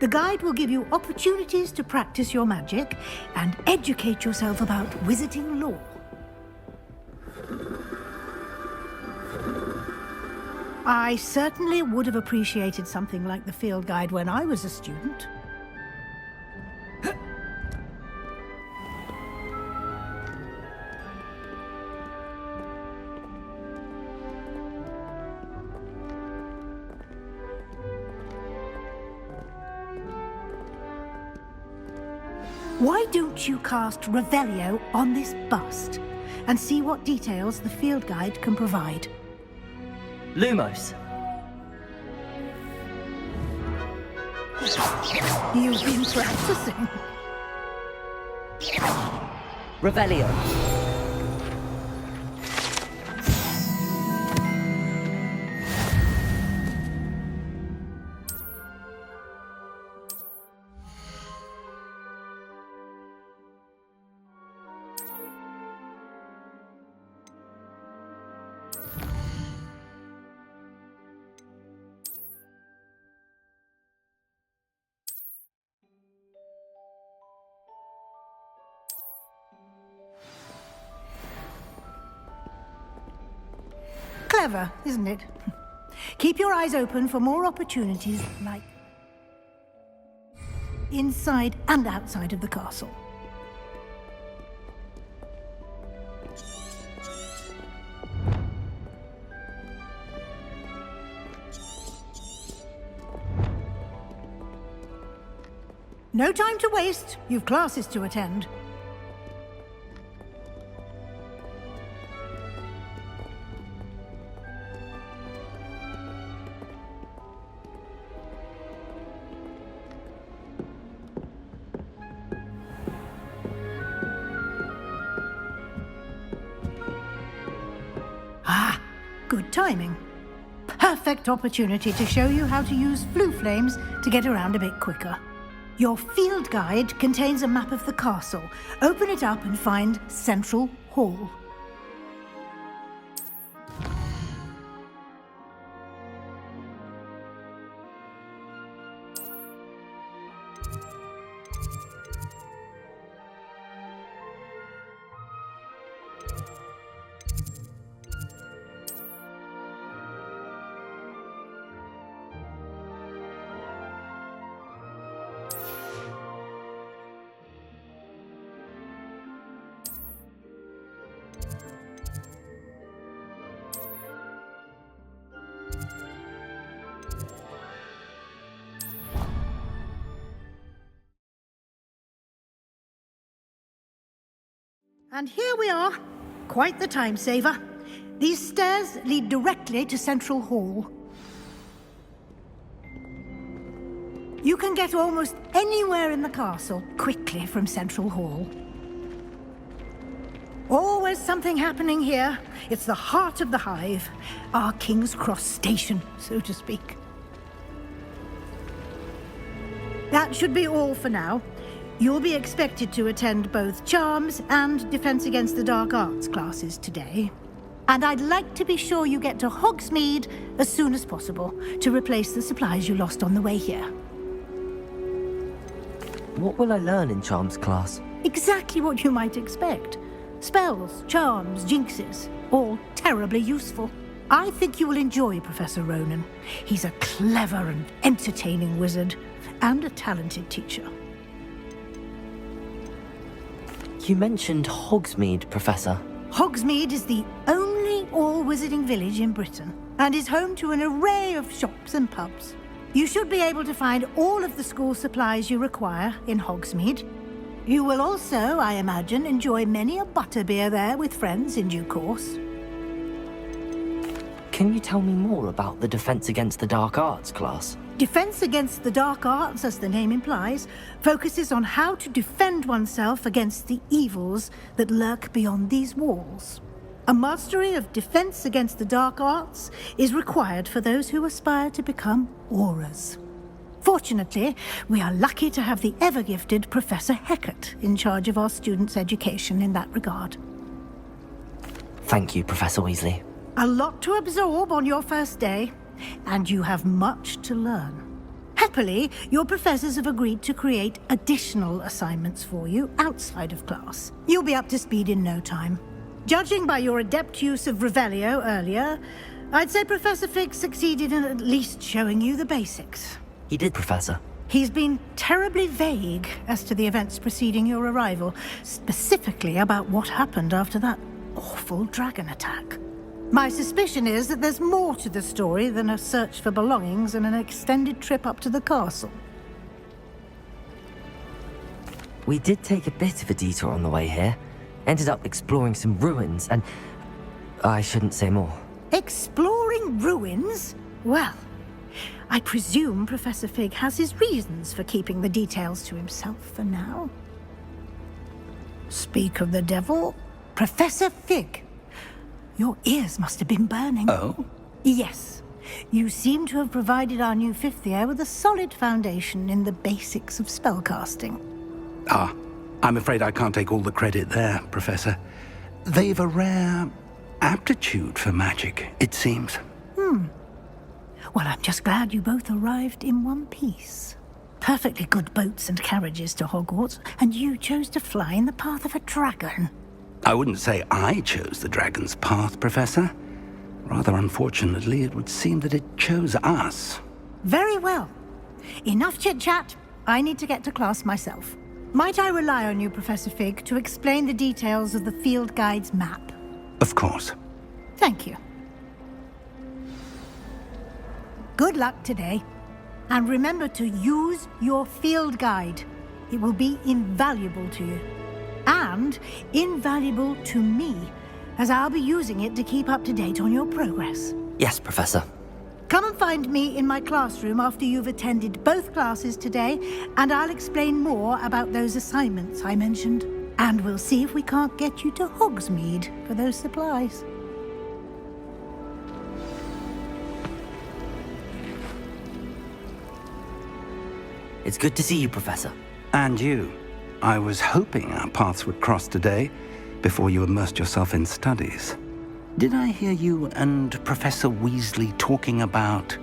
The guide will give you opportunities to practice your magic and educate yourself about wizarding lore. I certainly would have appreciated something like the field guide when I was a student. Why don't you cast Revelio on this bust and see what details the field guide can provide? Lumos. You've been practicing. Revelio. Clever, isn't it? Keep your eyes open for more opportunities like inside and outside of the castle. No time to waste. You've classes to attend. Ah, good timing. Perfect opportunity to show you how to use flue flames to get around a bit quicker. Your field guide contains a map of the castle. Open it up and find Central Hall. And here we are. Quite the time saver. These stairs lead directly to Central Hall. You can get almost anywhere in the castle quickly from Central Hall. Always something happening here. It's the heart of the hive. Our King's Cross station, so to speak. That should be all for now. You'll be expected to attend both Charms and Defense Against the Dark Arts classes today. And I'd like to be sure you get to Hogsmeade as soon as possible to replace the supplies you lost on the way here. What will I learn in Charms class? Exactly what you might expect. Spells, charms, jinxes, all terribly useful. I think you will enjoy Professor Ronan. He's a clever and entertaining wizard, and a talented teacher. You mentioned Hogsmeade, Professor. Hogsmeade is the only all-wizarding village in Britain, and is home to an array of shops and pubs. You should be able to find all of the school supplies you require in Hogsmeade. You will also, I imagine, enjoy many a butterbeer there with friends in due course. Can you tell me more about the Defense Against the Dark Arts class? Defense Against the Dark Arts, as the name implies, focuses on how to defend oneself against the evils that lurk beyond these walls. A mastery of Defense Against the Dark Arts is required for those who aspire to become Aurors. Fortunately, we are lucky to have the ever-gifted Professor Hecat in charge of our students' education in that regard. Thank you, Professor Weasley. A lot to absorb on your first day, and you have much to learn. Happily, your professors have agreed to create additional assignments for you outside of class. You'll be up to speed in no time. Judging by your adept use of Revelio earlier, I'd say Professor Fig succeeded in at least showing you the basics. He did, Professor. He's been terribly vague as to the events preceding your arrival, specifically about what happened after that awful dragon attack. My suspicion is that there's more to the story than a search for belongings and an extended trip up to the castle. We did take a bit of a detour on the way here. Ended up exploring some ruins and... I shouldn't say more. Exploring ruins? Well, I presume Professor Fig has his reasons for keeping the details to himself for now. Speak of the devil, Professor Fig. Your ears must have been burning. Oh? Yes. You seem to have provided our new fifth year with a solid foundation in the basics of spellcasting. Ah, I'm afraid I can't take all the credit there, Professor. They've a rare aptitude for magic, it seems. Well, I'm just glad you both arrived in one piece. Perfectly good boats and carriages to Hogwarts, and you chose to fly in the path of a dragon. I wouldn't say I chose the dragon's path, Professor. Rather unfortunately, it would seem that it chose us. Very well. Enough chit-chat. I need to get to class myself. Might I rely on you, Professor Fig, to explain the details of the field guide's map? Of course. Thank you. Good luck today. And remember to use your field guide. It will be invaluable to you. And invaluable to me, as I'll be using it to keep up to date on your progress. Yes, Professor. Come and find me in my classroom after you've attended both classes today, and I'll explain more about those assignments I mentioned. And we'll see if we can't get you to Hogsmeade for those supplies. It's good to see you, Professor. And you. I was hoping our paths would cross today, before you immersed yourself in studies. Did I hear you and Professor Weasley talking about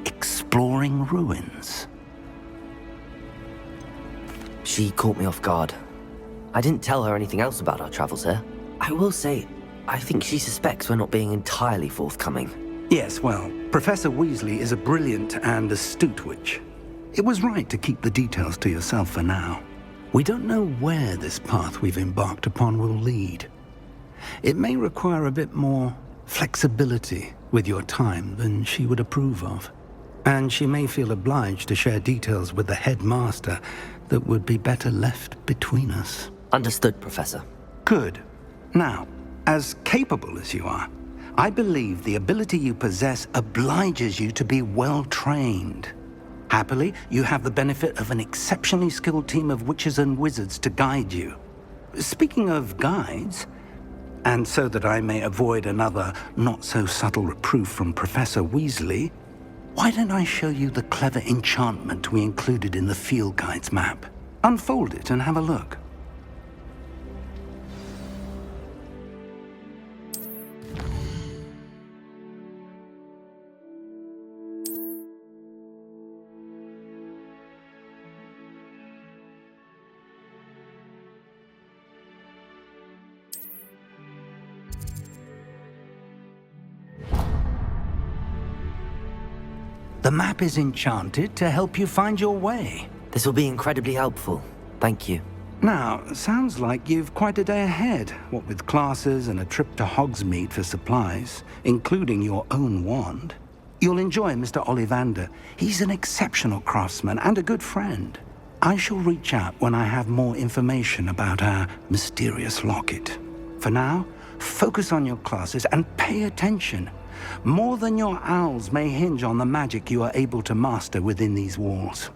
exploring ruins? She caught me off guard. I didn't tell her anything else about our travels here. I will say, I think she suspects we're not being entirely forthcoming. Yes, well, Professor Weasley is a brilliant and astute witch. It was right to keep the details to yourself for now. We don't know where this path we've embarked upon will lead. It may require a bit more flexibility with your time than she would approve of. And she may feel obliged to share details with the headmaster that would be better left between us. Understood, Professor. Good. Now, as capable as you are, I believe the ability you possess obliges you to be well trained. Happily, you have the benefit of an exceptionally skilled team of witches and wizards to guide you. Speaking of guides, and so that I may avoid another not-so-subtle reproof from Professor Weasley, why don't I show you the clever enchantment we included in the field guide's map? Unfold it and have a look. The map is enchanted to help you find your way. This will be incredibly helpful. Thank you. Now, sounds like you've quite a day ahead, what with classes and a trip to Hogsmeade for supplies, including your own wand. You'll enjoy Mr. Ollivander. He's an exceptional craftsman and a good friend. I shall reach out when I have more information about our mysterious locket. For now, focus on your classes and pay attention. More than your owls may hinge on the magic you are able to master within these walls.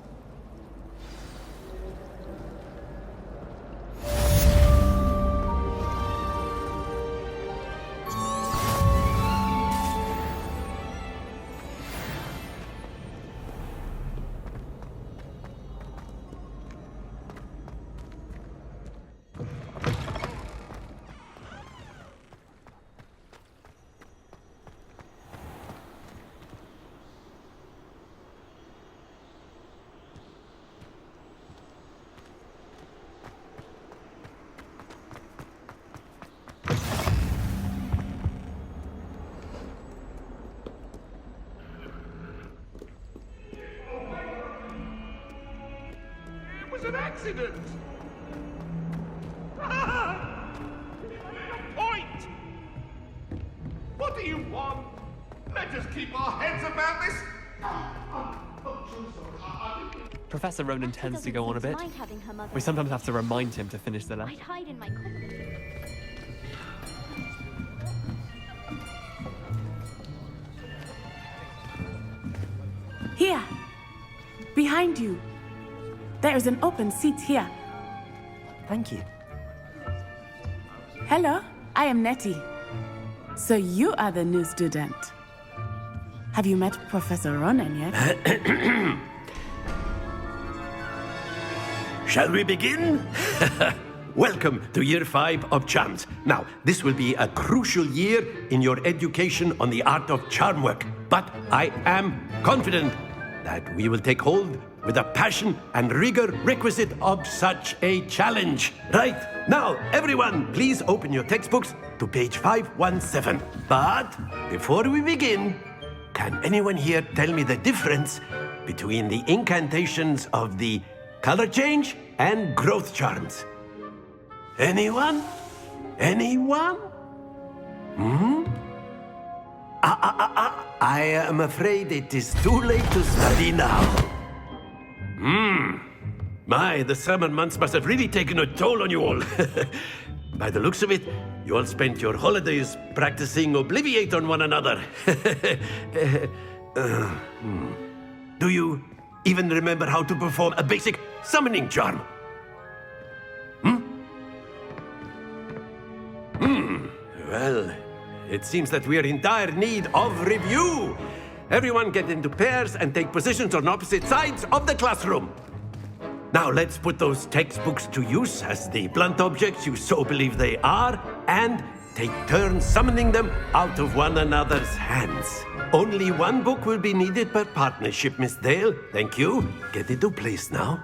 accident! Point! What do you want? Let us keep our heads about this! I'm so sorry. Professor Ronan tends to go on a bit. Mind having her mother. We sometimes have to remind him to finish the I'd lesson. hide in my closet. Here, behind you. There is an open seat here. Thank you. Hello, I am Nettie. So you are the new student. Have you met Professor Ronan yet? Shall we begin? Welcome to Year 5 of Charms. Now, this will be a crucial year in your education on the art of charm work. But I am confident that we will take hold with the passion and rigor requisite of such a challenge. Right, now, everyone, please open your textbooks to page 517. But before we begin, can anyone here tell me the difference between the incantations of the color change and growth charms? Anyone? Anyone? I am afraid it is too late to study now. My, the summer months must have really taken a toll on you all. By the looks of it, you all spent your holidays practicing Obliviate on one another. Do you even remember how to perform a basic summoning charm? Well, it seems that we are in dire need of review. Everyone get into pairs and take positions on opposite sides of the classroom. Now let's put those textbooks to use as the blunt objects you so believe they are, and take turns summoning them out of one another's hands. Only one book will be needed per partnership, Miss Dale. Thank you. Get into place now.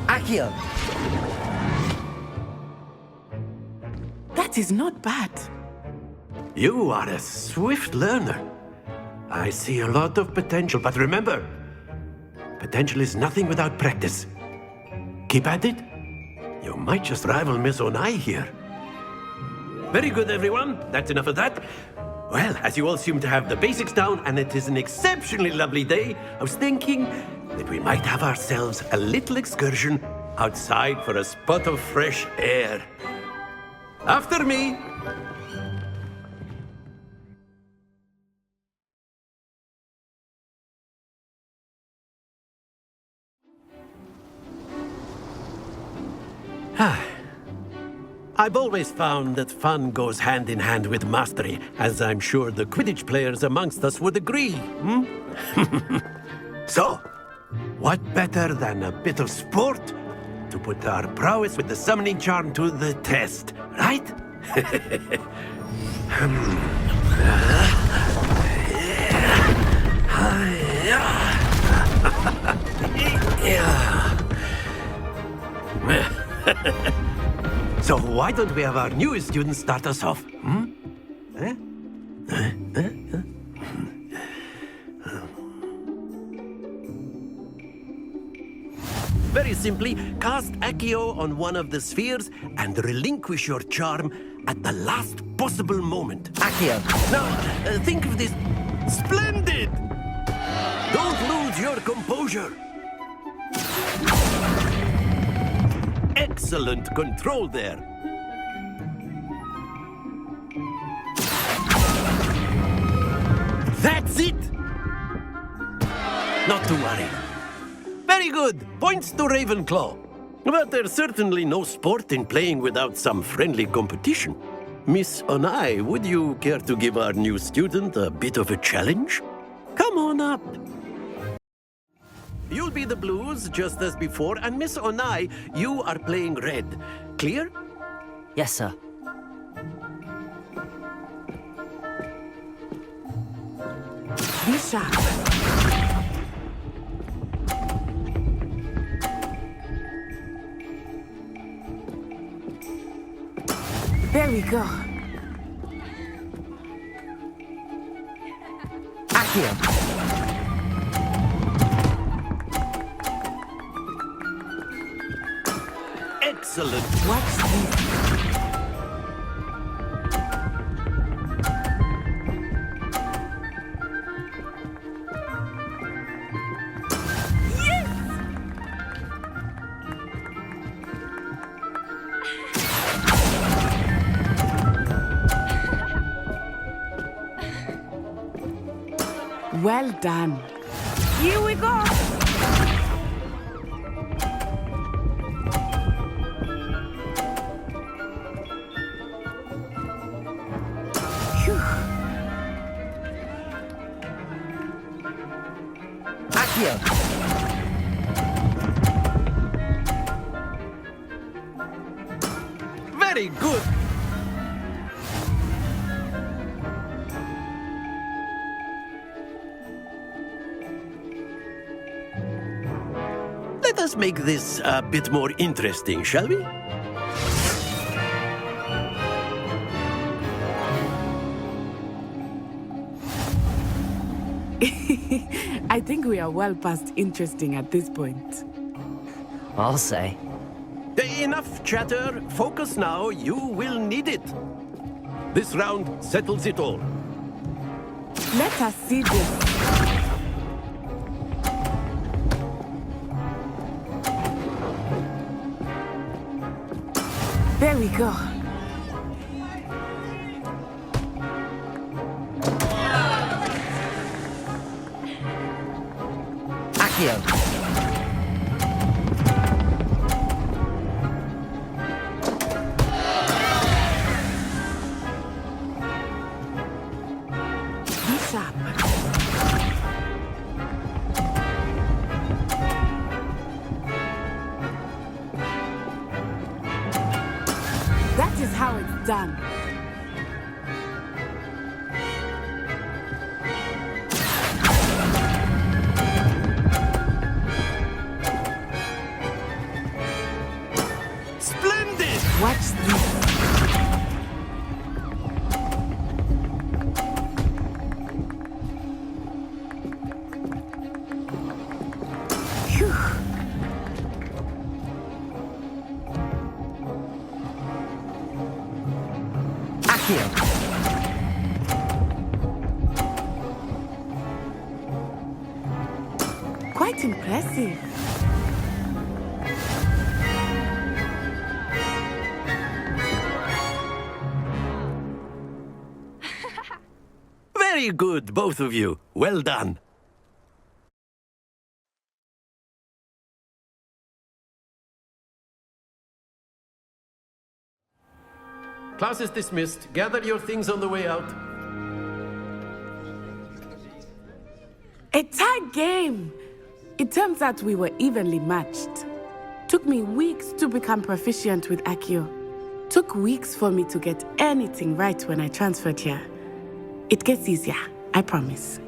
Accio! That is not bad. You are a swift learner. I see a lot of potential, but remember, potential is nothing without practice. Keep at it. You might just rival Miss Onai here. Very good, everyone. That's enough of that. Well, as you all seem to have the basics down, and it is an exceptionally lovely day, I was thinking that we might have ourselves a little excursion outside for a spot of fresh air. After me. I've always found that fun goes hand in hand with mastery, as I'm sure the Quidditch players amongst us would agree. So, what better than a bit of sport to put our prowess with the summoning charm to the test, right? So why don't we have our newest student start us off? Very simply, cast Accio on one of the spheres and relinquish your charm at the last possible moment. Accio! Now, think of this. Splendid! Don't lose your composure. Excellent control there. That's it! Not to worry. Very good. Points to Ravenclaw. But there's certainly no sport in playing without some friendly competition. Miss Onai, would you care to give our new student a bit of a challenge? Come on up. You'll be the blues, just as before, and Miss Onai, you are playing red. Clear? Yes, sir. Be sharp. There we go. Accio! Excellent. Watch this. Well done. Here we go. Phew. Accio! Very good. Let us make this a bit more interesting, shall we? I think we are well past interesting at this point. I'll say. Enough chatter. Focus now. You will need it. This round settles it all. Let us see this. There we go. Accio! Be sharp. That is how it's done. Splendid! Watch this. Phew. Accio! Quite impressive. Very good, both of you. Well done. Class is dismissed. Gather your things on the way out. A tight game. It turns out we were evenly matched. Took me weeks to become proficient with Accio. Took weeks for me to get anything right when I transferred here. It gets easier, I promise.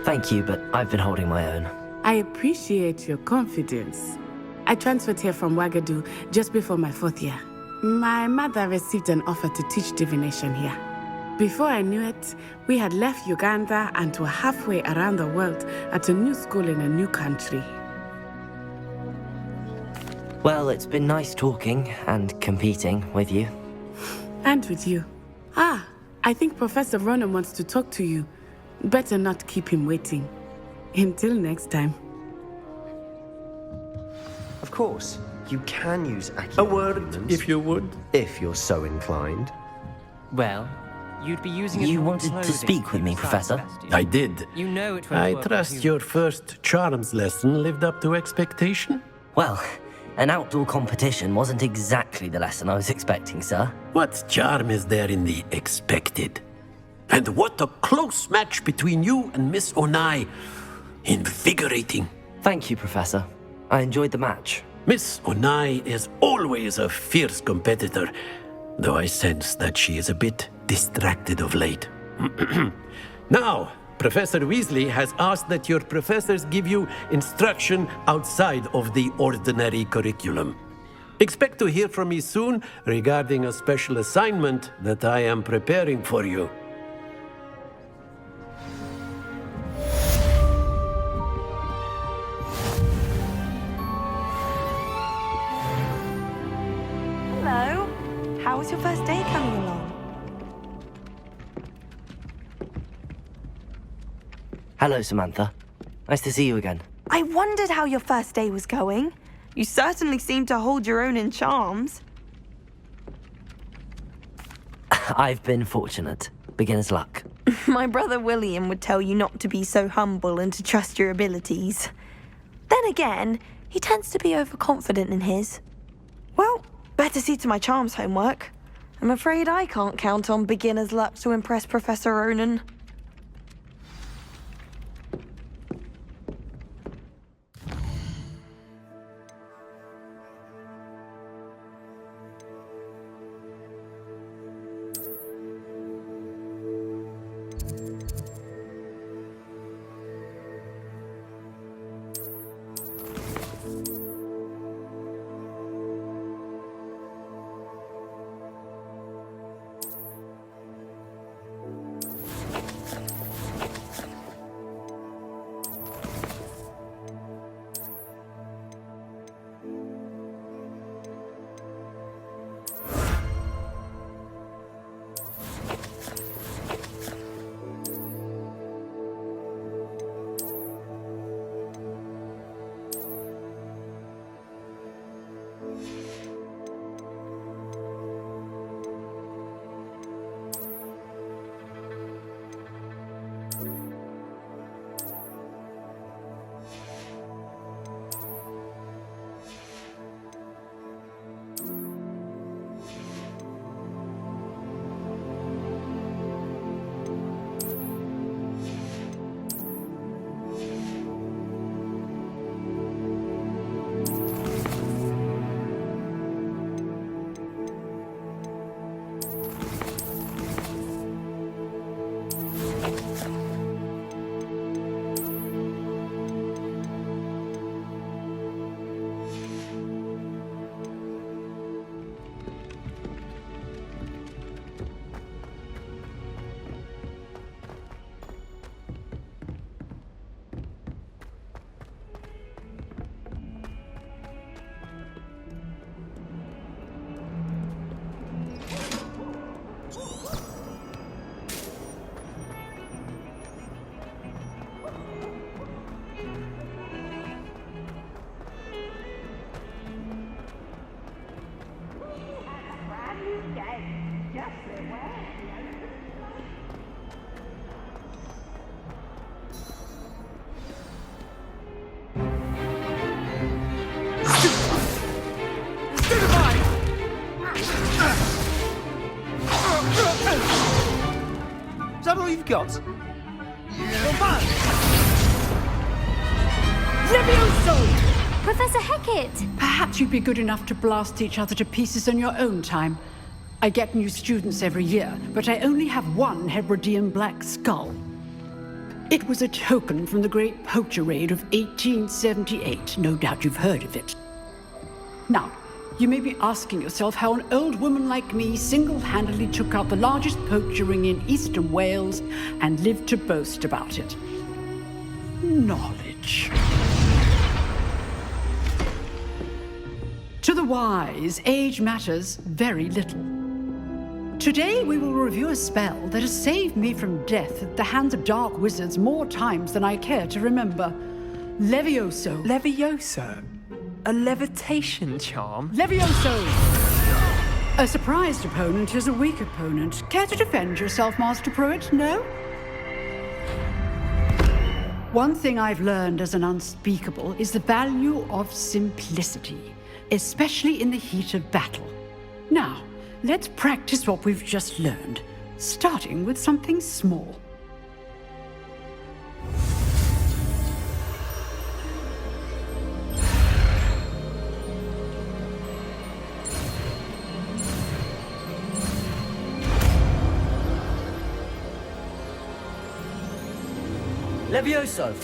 Thank you, but I've been holding my own. I appreciate your confidence. I transferred here from Ouagadougou just before my 4th year. My mother received an offer to teach divination here. Before I knew it, we had left Uganda and were halfway around the world at a new school in a new country. Well, it's been nice talking and competing with you. And with you. Ah, I think Professor Ronan wants to talk to you. Better not keep him waiting. Until next time. Of course, you can use Accio. A word, if you would. If you're so inclined. Well, you'd be using it You for wanted to clothing speak with me, inside Professor? the vest, I did. You know it won't I work trust with you. your first charms lesson lived up to expectation. Well, an outdoor competition wasn't exactly the lesson I was expecting, sir. What charm is there in the expected? And what a close match between you and Miss Onai. Invigorating. Thank you, Professor. I enjoyed the match. Miss Onai is always a fierce competitor, though I sense that she is a bit distracted of late. Now, Professor Weasley has asked that your professors give you instruction outside of the ordinary curriculum. Expect to hear from me soon regarding a special assignment that I am preparing for you. Hello. How was your first day coming along? Hello, Samantha. Nice to see you again. I wondered how your first day was going. You certainly seem to hold your own in charms. I've been fortunate. Beginner's luck. My brother William would tell you not to be so humble and to trust your abilities. Then again, he tends to be overconfident in his. Well, better see to my charms homework. I'm afraid I can't count on beginner's luck to impress Professor Ronan. Is that all you've got? Levioso! Professor Hecat! Perhaps you'd be good enough to blast each other to pieces in your own time. I get new students every year, but I only have one Hebridean black skull. It was a token from the Great Poacher Raid of 1878. No doubt you've heard of it. Now, you may be asking yourself how an old woman like me single-handedly took out the largest poacher ring in eastern Wales and lived to boast about it. Knowledge. To the wise, age matters very little. Today we will review a spell that has saved me from death at the hands of dark wizards more times than I care to remember. Levioso. Levioso? A levitation charm? Levioso! A surprised opponent is a weak opponent. Care to defend yourself, Master Pruitt? No? One thing I've learned as an unspeakable is the value of simplicity, especially in the heat of battle. Now, let's practice what we've just learned, starting with something small. Levioso!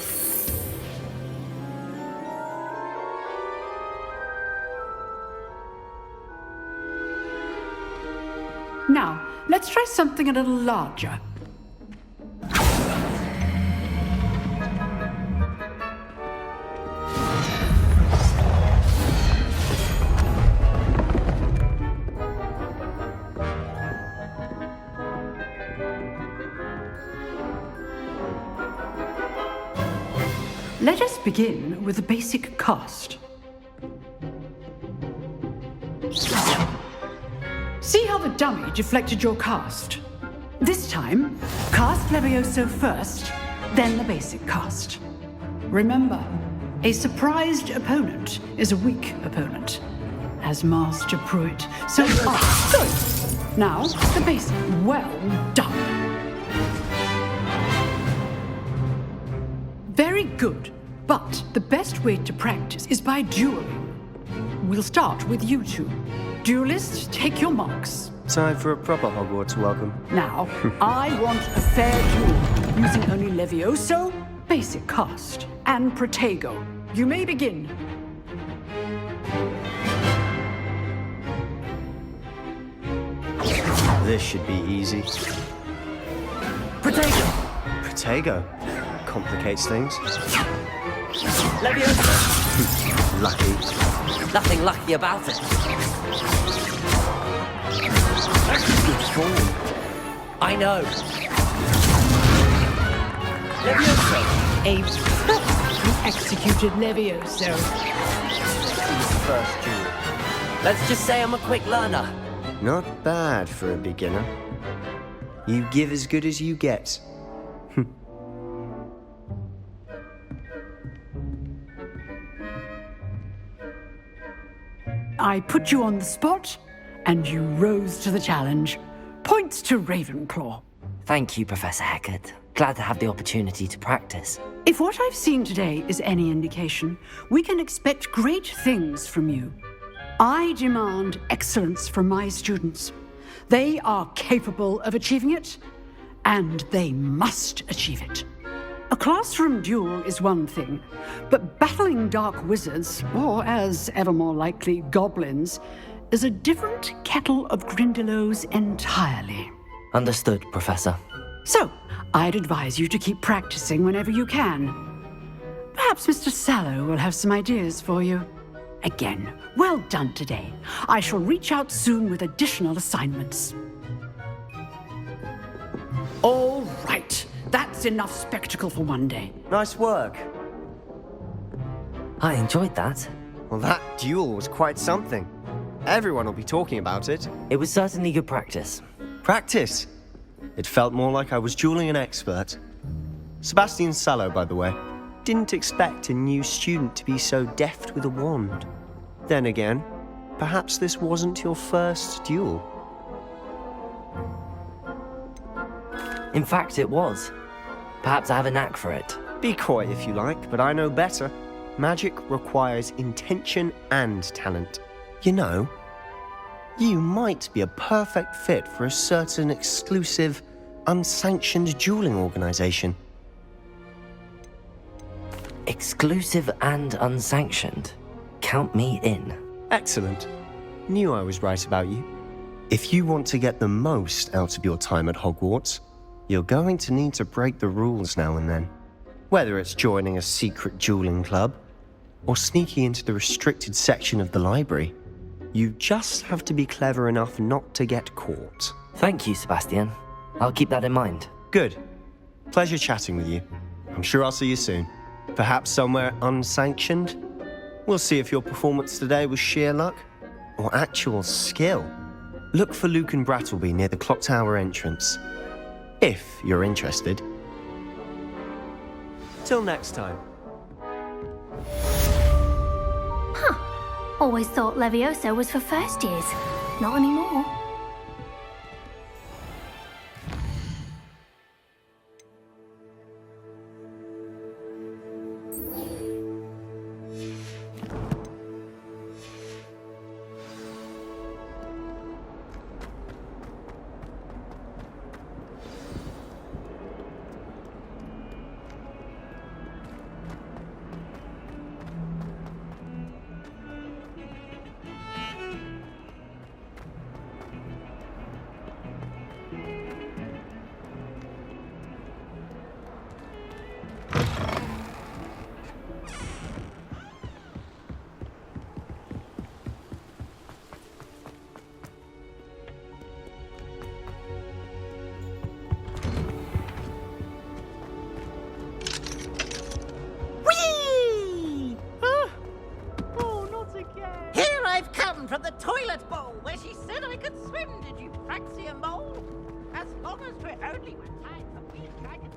Now, let's try something a little larger. Let us begin with the basic cast. See how the dummy deflected your cast? This time, cast Levioso first, then the basic cast. Remember, a surprised opponent is a weak opponent, as Master Pruitt. So, good. Now, the basic. Well done. Very good, but the best way to practice is by dueling. We'll start with you two. Duelists, take your marks. Time for a proper Hogwarts welcome. Now, I want a fair duel, using only Levioso, basic cast, and Protego. You may begin. This should be easy. Protego! Protego. Complicates things. Levioso! Lucky. Nothing lucky about it. Good form. I know. Levioso! A perfectly executed Levioso. First duel. Let's just say I'm a quick learner. Not bad for a beginner. You give as good as you get. I put you on the spot, and you rose to the challenge. Points to Ravenclaw. Thank you, Professor Hecat. Glad to have the opportunity to practice. If what I've seen today is any indication, we can expect great things from you. I demand excellence from my students. They are capable of achieving it, and they must achieve it. A classroom duel is one thing, but battling dark wizards, or as ever more likely, goblins, is a different kettle of Grindylows entirely. Understood, Professor. So, I'd advise you to keep practicing whenever you can. Perhaps Mr. Sallow will have some ideas for you. Again, well done today. I shall reach out soon with additional assignments. All right. That's enough spectacle for one day. Nice work. I enjoyed that. Well, that duel was quite something. Everyone will be talking about it. It was certainly good practice. Practice? It felt more like I was dueling an expert. Sebastian Sallow, by the way. Didn't expect a new student to be so deft with a wand. Then again, perhaps this wasn't your first duel. In fact, it was. Perhaps I have a knack for it. Be coy if you like, but I know better. Magic requires intention and talent. You know, you might be a perfect fit for a certain exclusive, unsanctioned dueling organization. Exclusive and unsanctioned. Count me in. Excellent. Knew I was right about you. If you want to get the most out of your time at Hogwarts, you're going to need to break the rules now and then. Whether it's joining a secret dueling club, or sneaking into the restricted section of the library, you just have to be clever enough not to get caught. Thank you, Sebastian. I'll keep that in mind. Good. Pleasure chatting with you. I'm sure I'll see you soon. Perhaps somewhere unsanctioned? We'll see if your performance today was sheer luck, or actual skill. Look for Luke and Brattleby near the clock tower entrance. If you're interested. Till next time. Huh. Always thought Levioso was for first years. Not anymore. toilet bowl where she said I could swim, did you fancy a mole? As long as we're only retired for being dragons.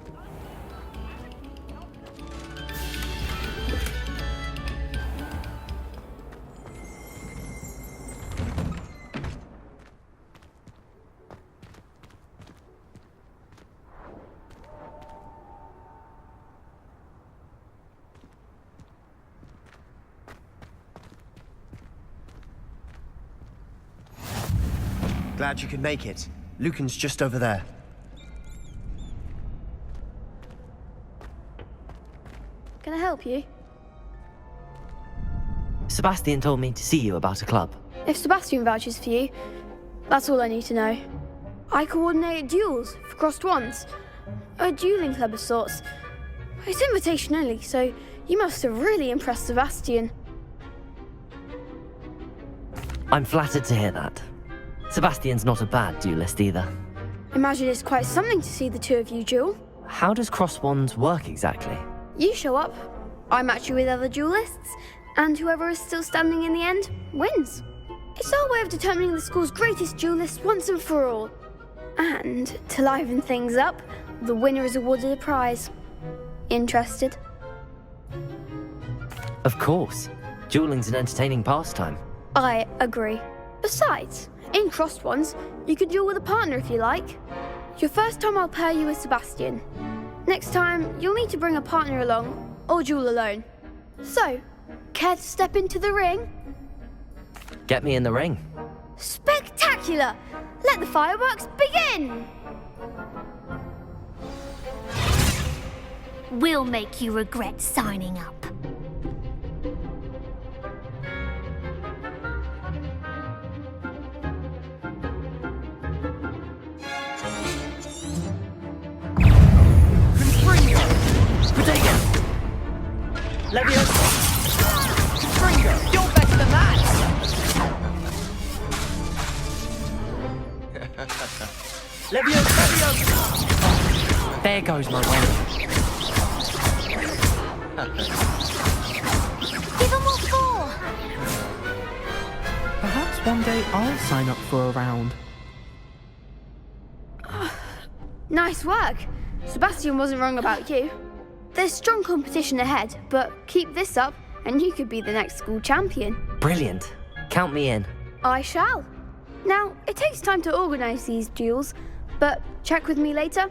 Glad you could make it. Lucan's just over there. Can I help you? Sebastian told me to see you about a club. If Sebastian vouches for you, that's all I need to know. I coordinate duels for crossed wands. A dueling club of sorts. It's invitation only, so you must have really impressed Sebastian. I'm flattered to hear that. Sebastian's not a bad duelist either. Imagine it's quite something to see the two of you duel. How does cross wands work exactly? You show up, I match you with other duelists, and whoever is still standing in the end wins. It's our way of determining the school's greatest duelist once and for all. And to liven things up, the winner is awarded a prize. Interested? Of course. Dueling's an entertaining pastime. I agree. Besides, in crossed ones, you can duel with a partner if you like. Your first time I'll pair you with Sebastian. Next time, you'll need to bring a partner along, or duel alone. So, care to step into the ring? Get me in the ring. Spectacular! Let the fireworks begin! We'll make you regret signing up. Leviosa! Confringo! You're better than that! Leviosa! There goes my way. Give them all four! Perhaps one day I'll sign up for a round. Nice work. Sebastian wasn't wrong about you. There's strong competition ahead, but keep this up and you could be the next school champion. Brilliant. Count me in. I shall. Now, it takes time to organise these duels, but check with me later.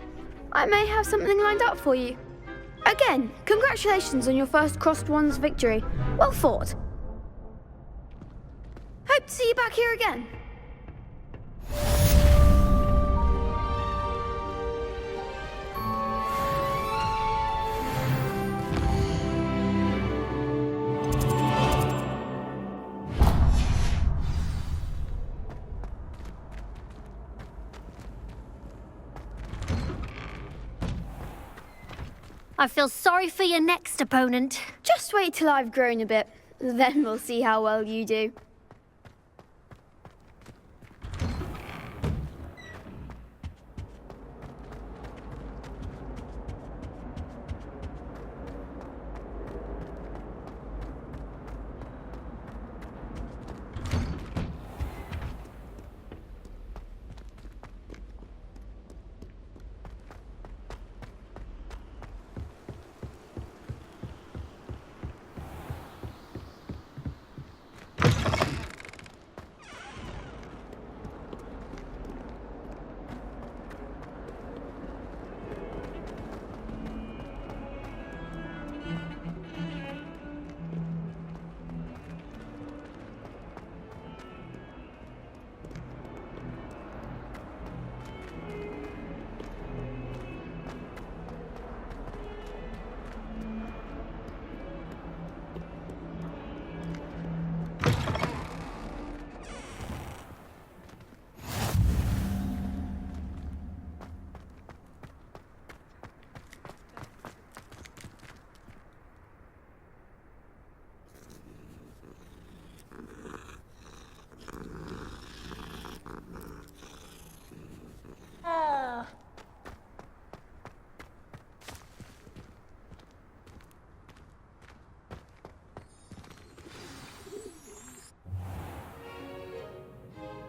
I may have something lined up for you. Again, congratulations on your first crossed wands victory. Well fought. Hope to see you back here again. I feel sorry for your next opponent. Just wait till I've grown a bit, then we'll see how well you do.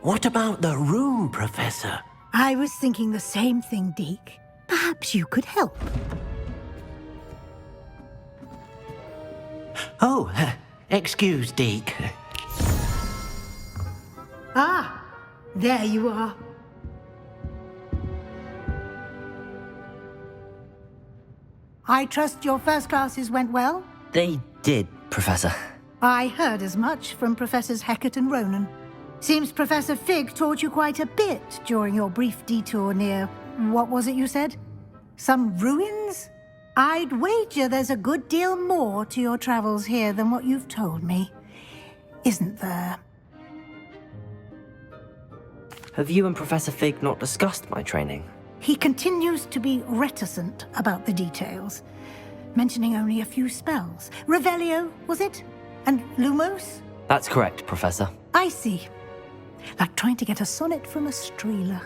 What about the room, Professor? I was thinking the same thing, Deke. Perhaps you could help. Oh, excuse, Deke. Ah, there you are. I trust your first classes went well? They did, Professor. I heard as much from Professors Hecat and Ronan. Seems Professor Fig taught you quite a bit during your brief detour near... what was it you said? Some ruins? I'd wager there's a good deal more to your travels here than what you've told me. Isn't there? Have you and Professor Fig not discussed my training? He continues to be reticent about the details, mentioning only a few spells. Revelio, was it? And Lumos? That's correct, Professor. I see. Like trying to get a sonnet from a streeler.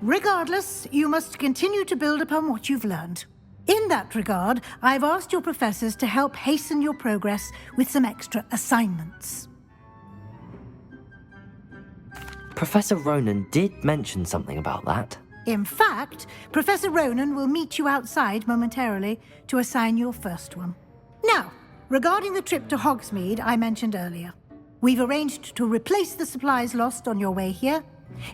Regardless, you must continue to build upon what you've learned. In that regard, I've asked your professors to help hasten your progress with some extra assignments. Professor Ronan did mention something about that. In fact, Professor Ronan will meet you outside momentarily to assign your first one. Now, regarding the trip to Hogsmeade I mentioned earlier, we've arranged to replace the supplies lost on your way here,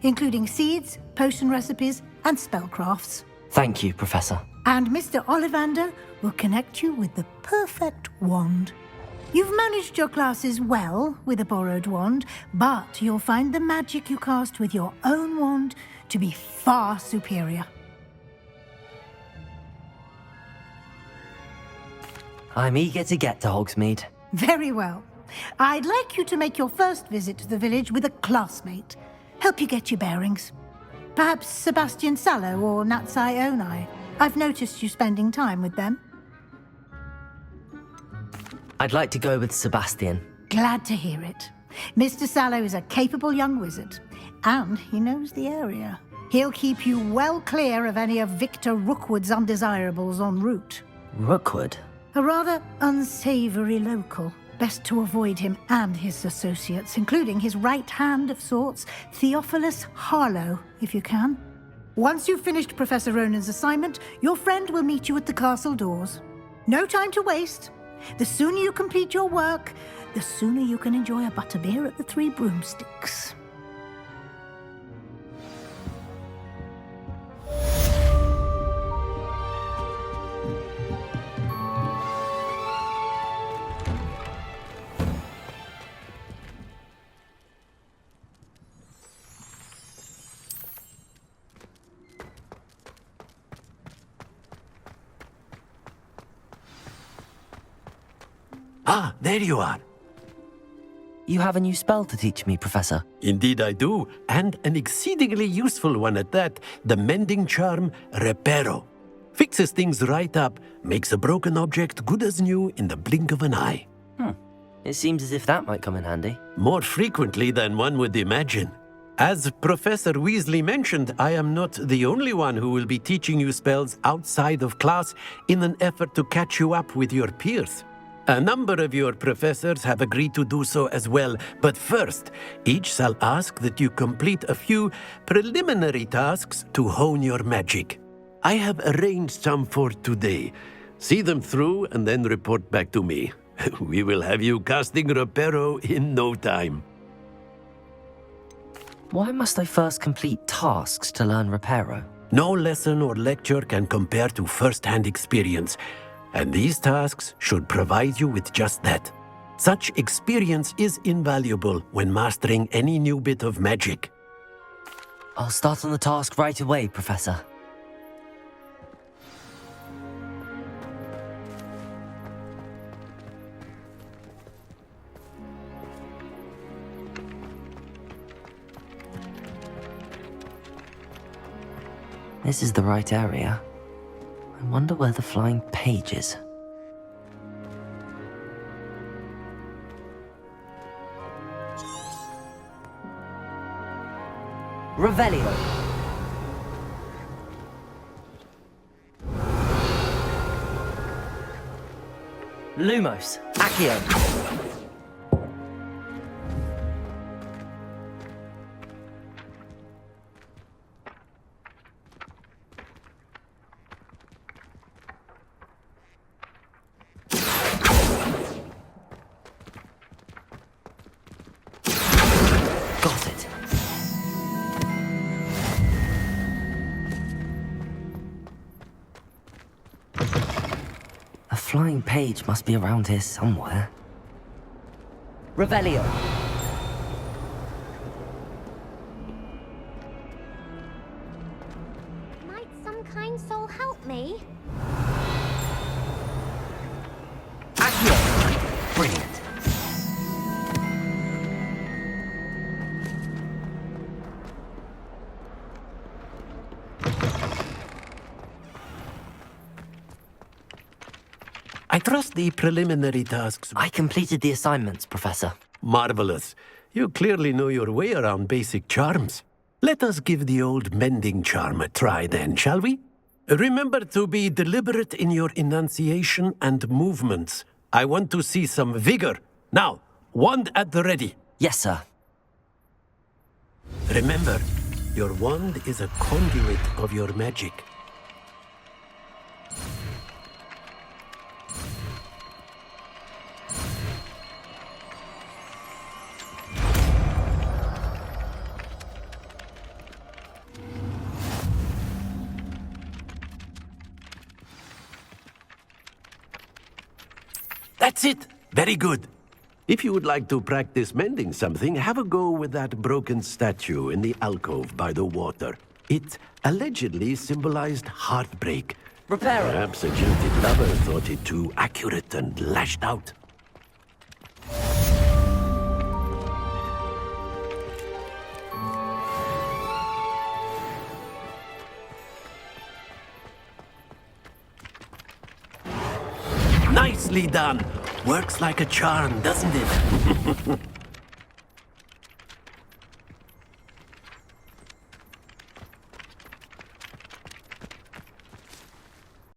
including seeds, potion recipes, and spellcrafts. Thank you, Professor. And Mr. Ollivander will connect you with the perfect wand. You've managed your classes well with a borrowed wand, but you'll find the magic you cast with your own wand to be far superior. I'm eager to get to Hogsmeade. Very well. I'd like you to make your first visit to the village with a classmate. Help you get your bearings. Perhaps Sebastian Sallow or Natsai Onai. I've noticed you spending time with them. I'd like to go with Sebastian. Glad to hear it. Mr. Sallow is a capable young wizard, and he knows the area. He'll keep you well clear of any of Victor Rookwood's undesirables en route. Rookwood? A rather unsavory local. Best to avoid him and his associates, including his right hand of sorts, Theophilus Harlow, if you can. Once you've finished Professor Ronan's assignment, your friend will meet you at the castle doors. No time to waste. The sooner you complete your work, the sooner you can enjoy a butterbeer at the Three Broomsticks. Ah, there you are. You have a new spell to teach me, Professor. Indeed I do, and an exceedingly useful one at that, the mending charm Reparo. Fixes things right up, makes a broken object good as new in the blink of an eye. It seems as if that might come in handy. More frequently than one would imagine. As Professor Weasley mentioned, I am not the only one who will be teaching you spells outside of class in an effort to catch you up with your peers. A number of your professors have agreed to do so as well, but first, each shall ask that you complete a few preliminary tasks to hone your magic. I have arranged some for today. See them through and then report back to me. We will have you casting Reparo in no time. Why must I first complete tasks to learn Reparo? No lesson or lecture can compare to first-hand experience. And these tasks should provide you with just that. Such experience is invaluable when mastering any new bit of magic. I'll start on the task right away, Professor. This is the right area. I wonder where the flying page is. Revelio. Lumos. Accio. flying page must be around here somewhere. Revelio. Might some kind soul help me? Accio! Brilliant. I trust the preliminary tasks. I completed the assignments, Professor. Marvelous. You clearly know your way around basic charms. Let us give the old mending charm a try then, shall we? Remember to be deliberate in your enunciation and movements. I want to see some vigor. Now, wand at the ready. Yes, sir. Remember, your wand is a conduit of your magic. That's it! Very good. If you would like to practice mending something, have a go with that broken statue in the alcove by the water. It allegedly symbolized heartbreak. Repair it. Perhaps a jilted lover thought it too accurate and lashed out. Nicely done. Works like a charm, doesn't it?